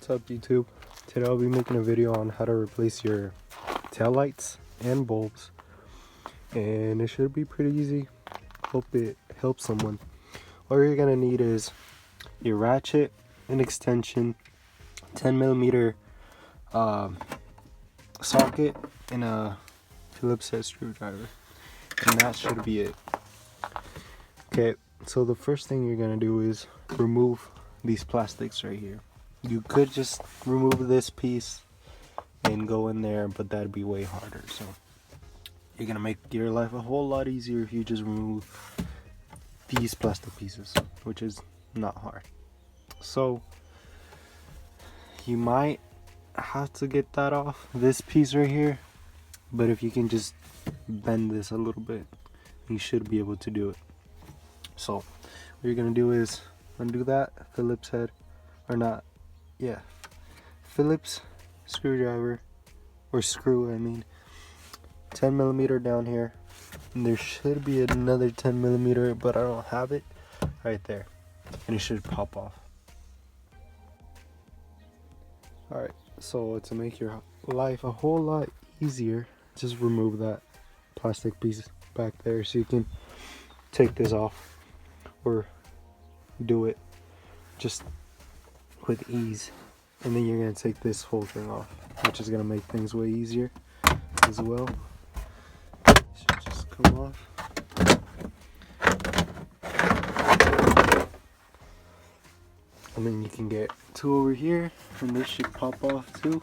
What's up, YouTube? Today I'll be making a video on how to replace your tail lights and bulbs, and it should be pretty easy. Hope it helps someone. All you're gonna need is your ratchet, an extension, 10mm socket, and a Phillips head screwdriver, and that should be it. Okay, so the first thing you're gonna do is remove these plastics right here. You could just remove this piece and go in there, but that'd be way harder. So you're gonna make your life a whole lot easier if you just remove these plastic pieces, which is not hard. So you might have to get that off, this piece right here, but if you can just bend this a little bit, you should be able to do it. So what you're gonna do is undo that Phillips head, or not, yeah, Phillips screwdriver, or screw, I mean, 10mm down here, and there should be another 10mm, but I don't have it, right there, and it should pop off. Alright, so to make your life a whole lot easier, just remove that plastic piece back there so you can take this off, or do it just with ease. And then you're going to take this whole thing off, which is going to make things way easier as well. It should just come off. And then you can get two over here, and this should pop off too.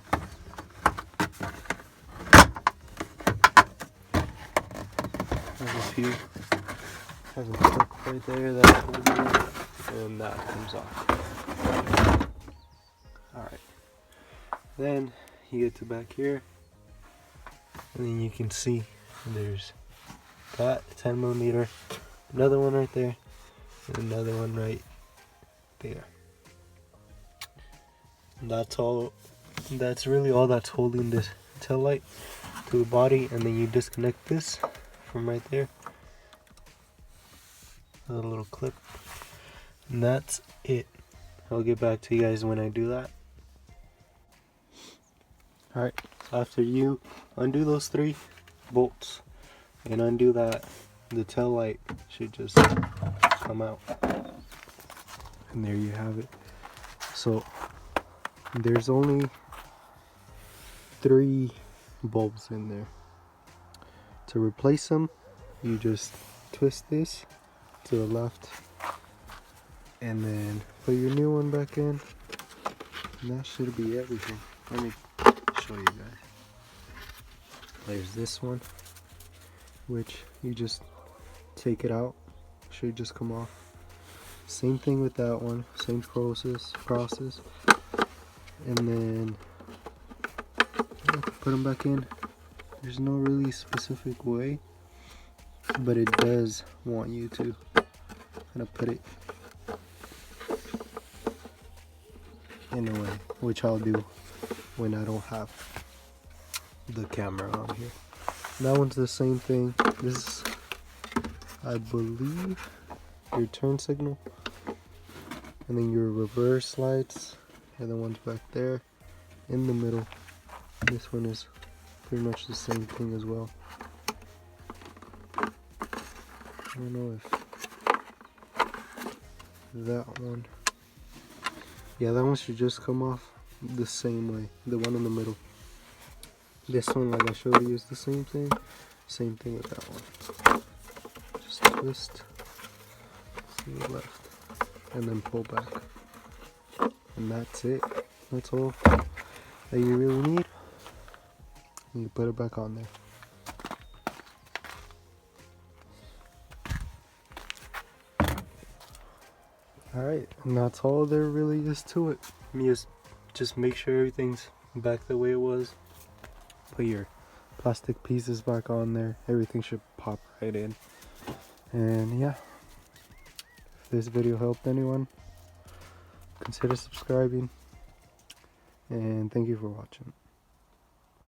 There's a few. Has a clip right there that holds it, and that comes off. Alright. Then you get to back here, and then you can see there's that 10mm, another one right there, and another one right there. And that's all. That's really all that's holding this tail light to the body, and then you disconnect this from right there. A little clip, and that's it. I'll get back to you guys when I do that. Alright, after you undo those 3 bolts and undo that, the tail light should just come out, and there you have it. So there's only 3 bulbs in there. To replace them, you just twist this to the left and then put your new one back in, and that should be everything. Let me show you guys. There's this one, which you just take it out, should just come off. Same thing with that one, same process. And then put them back in. There's no really specific way, but it does want you to kind of put it in a way, which I'll do when I don't have the camera on here. That one's the same thing. This is, I believe, your turn signal, and then your reverse lights, and the one's back there in the middle. This one is pretty much the same thing as well. I don't know if that one, yeah, that one should just come off the same way, the one in the middle. This one, like I showed you, is the same thing with that one. Just twist to the left and then pull back, and that's it. That's all that you really need. You put it back on there. Alright, and that's all there really is to it. You just make sure everything's back the way it was. Put your plastic pieces back on there. Everything should pop right in. And yeah, if this video helped anyone, consider subscribing. And thank you for watching.